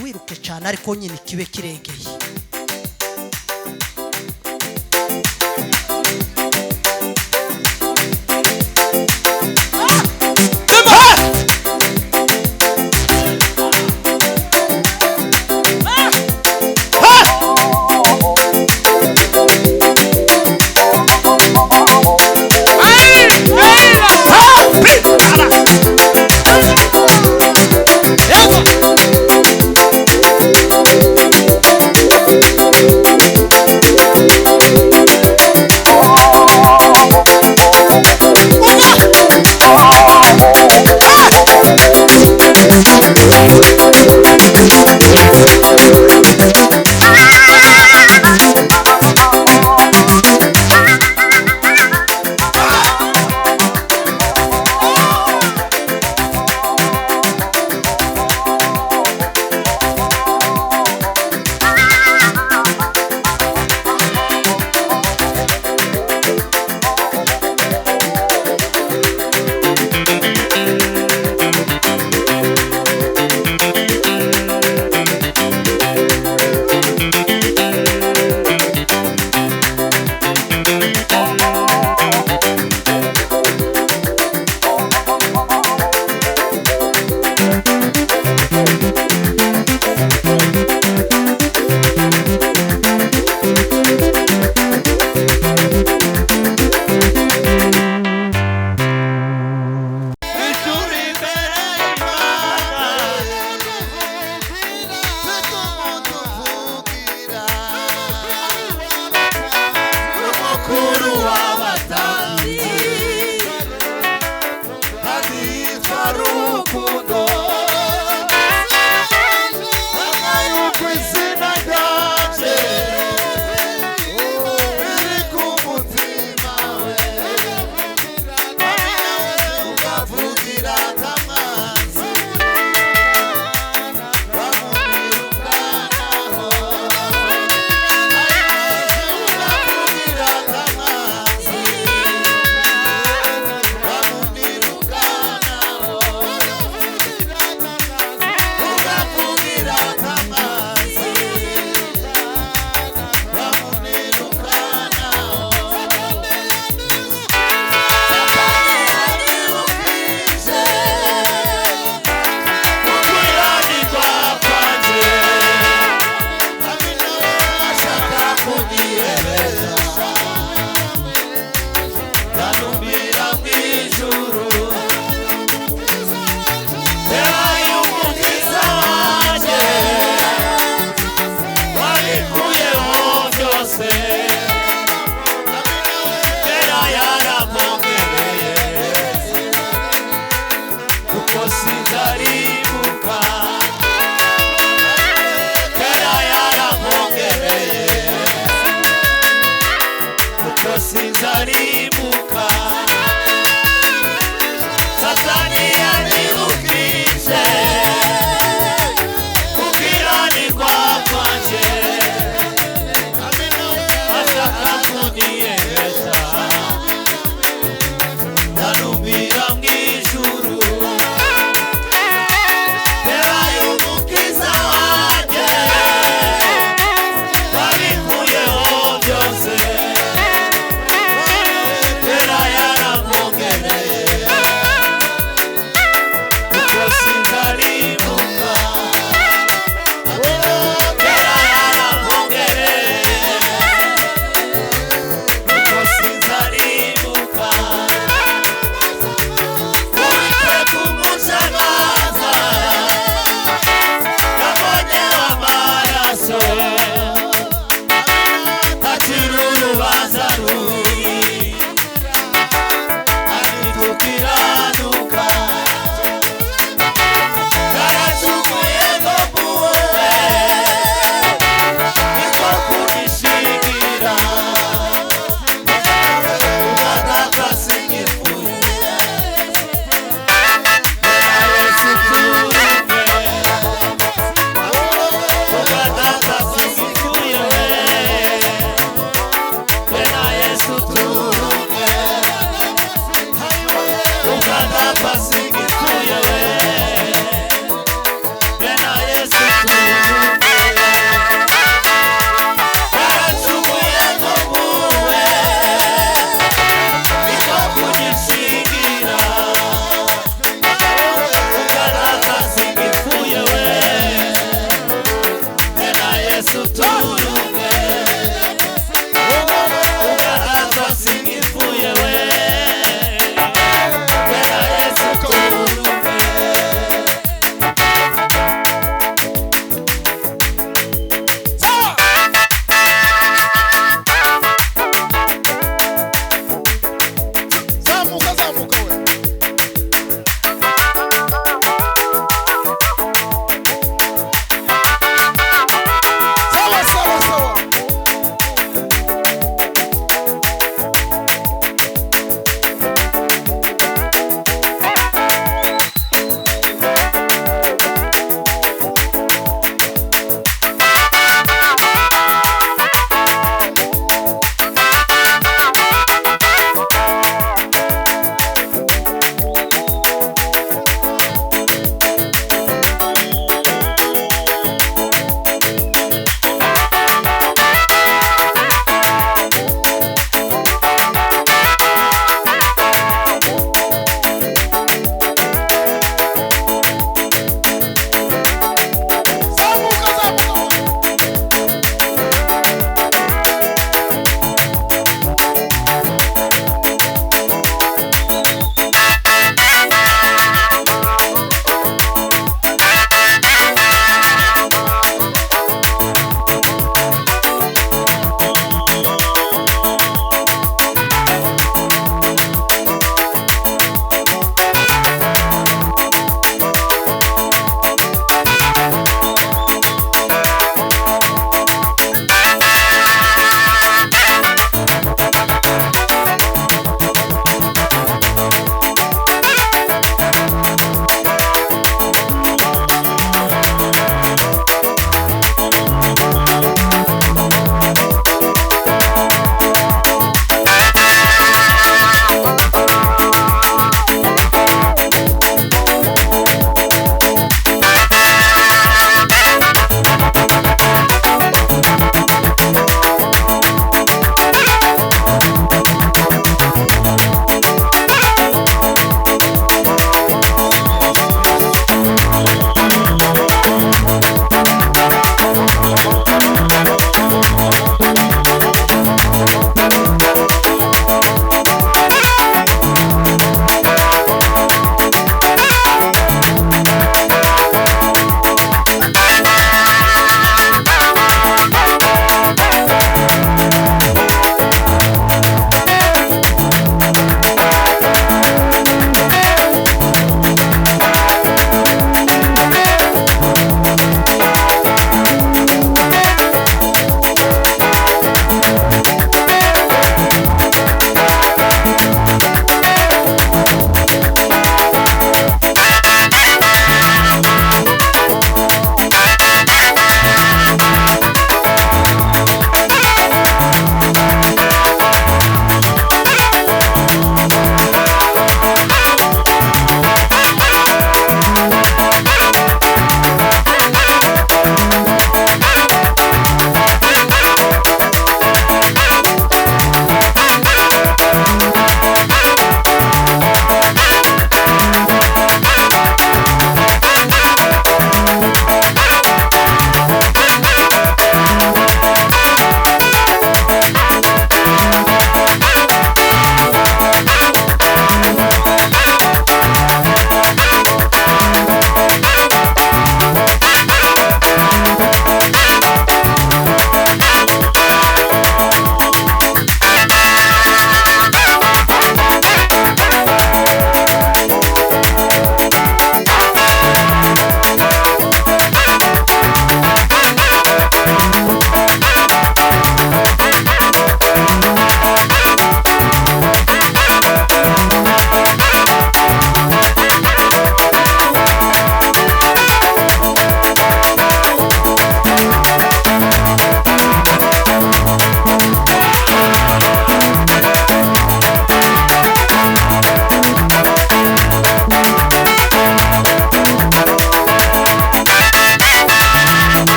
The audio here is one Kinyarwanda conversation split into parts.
ntiwiruke cyane ariko nyine kibe kiregeye.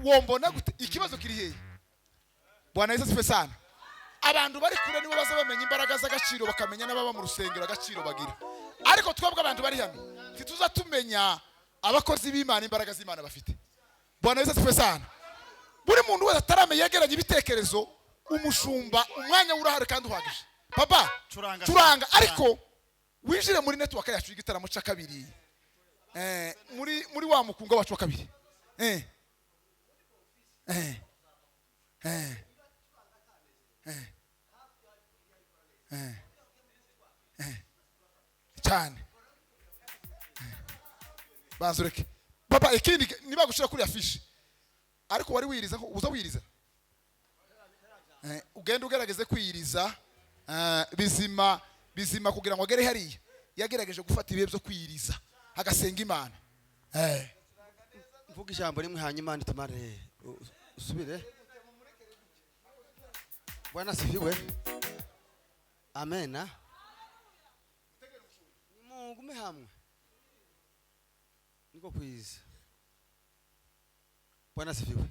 wombona gute ikibazo kiri hehe Bwana Yesu asifiwe sana abantu bari kure nibo baza bamenya imbaraga z'agaciro bakamenya n'ababa mu rusengero agaciro bagira ariko twebwe abantu bari hano tituza tumenya abakozi b'Imana imbaraga z'Imana bafite Bwana Yesu asifiwe sana buri muntu wese ataramenya yegeranye ibitekerezo umushumba umwanya urahari kandi uhagije papa turanga ariko winjire muri network yacu y'igitaramo cya kabiri muri wa mukunga wacu wa kabiri cyane bazureke papa ikindi niba gushira kuri afishe ariko wari wiriza ko uza wiriza ugenda ugerageze kwiyiriza bizima kugira ngo agere hariya yagerageje gufata ibihe byo kwiyiriza agasenga Imana mvuga ijambo rimwe hanyuma nitumare usubire Bwana asifiwe amen mugume hamwe niko kwiza Bwana asifiwe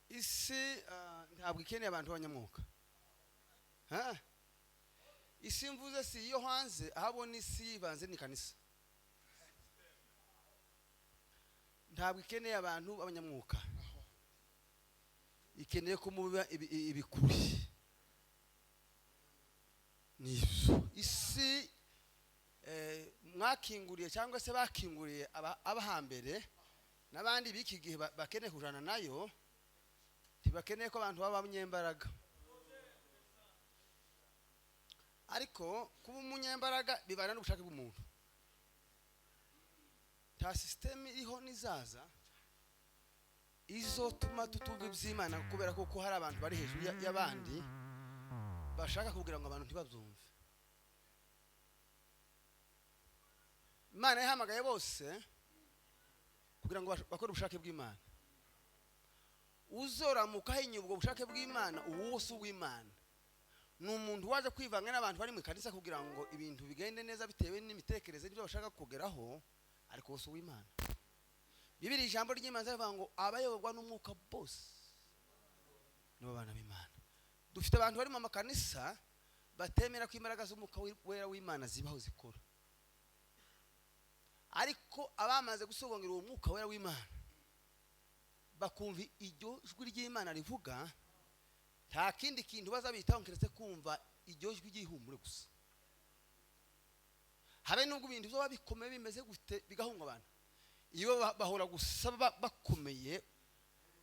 isi ntabwo ikeneye abantu b'abanyamwuka isi mvuze si iyo hanze ahabona isi banze ni kanisa ntabwo ikeneye abantu b'abanyamwuka ikeneye ko mubiba ibikuri nivyo isi mwakinguriye cyangwa se bakinguriye abahambere n'abandi biki gihe bakeneye kujana nayo tibakeneye ko abantu baba abanyembaraga ariko kuba umunyembaraga bibana n'ubushake bw'umuntu ta system iriho nizaza izo tuma tutuga iby'Imana kubera ko hari abantu bari hejuru y'abandi bashaka kugira ngo abantu ntibabyumve Imana yahamagaye bose kugira ngo bakore ubushake bw'Imana uzoramuka hinyubwo ubushake bw'Imana uwo wose w'Imana n'umuntu waje kwivanga n'abantu bari mu kanisa kugira ngo ibintu bigende neza bitewe n'imitekerereze n'ibyo bashaka kugeraho ariko wose w'Imana Bibiri ijambo ry'Imana rivuga ngo abayoborwa n'umwuka bose nibo bana b'Imana dufite abantu bari mu makanisa batemera ko imbaraga z'umwuka wera w'Imana zibaho zikora ariko abamaze gusogongera uwo mwuka wera w'Imana bakumva iryo jwi ry'Imana rivuga nta kindi kintu bazabitaho keretse kumva iryo jwi ry'ihumure gusa habe nubwo ibintu byo babikomeye bimeze gute bigahunga abantu iyo bahora gusaba bakomeye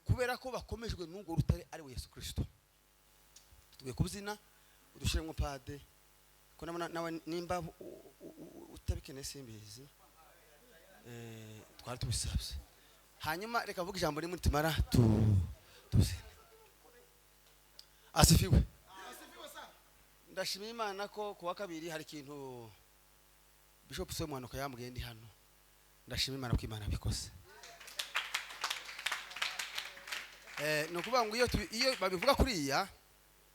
kubera ko bakomejwe n'ubwo rutare ari we Yesu Kristo tugiye kubyina udushire mu pade ko nawe nimba utabikeneye simbizi twari tubisabye hanyuma reka vuga ijambo rimwe tumara tuze asifiwe ndashimira Imana ko kuwa kabiri hari ikintu Bishop Somwanuka yambwiye ndi hano ndashimira Imana ko Imana bikoze no kuvuga ngo iyo babivuga kuriya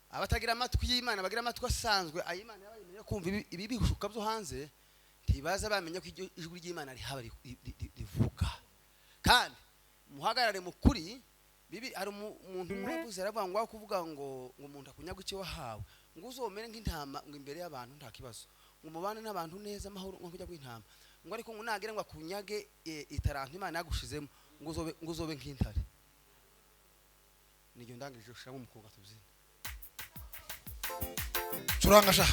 abatagira amatwi y'Imana bagira amatwi asanzwe ay'Imana yabayemeje kumva ibi bihushuka byo hanze ntibaza bamenya ko ijwi ry'Imana rihaba rivuga kandi muhagarare mukuri bibi hari umuntu muravuze aravuga ngo kuvuga ngo umuntu akunyaga icyo wahawe ngo uzomere nk'intama ngo imbere y'abantu nta kibazo ngo mubane n'abantu neza amahoro ngo kujya kw'intama ngo ariko ngo nagire ngo akunyage itarantu Imana yagushizemo ngo uzobe nk'intare nijyo ndangirije ushaka umukunga tubyina turanga sha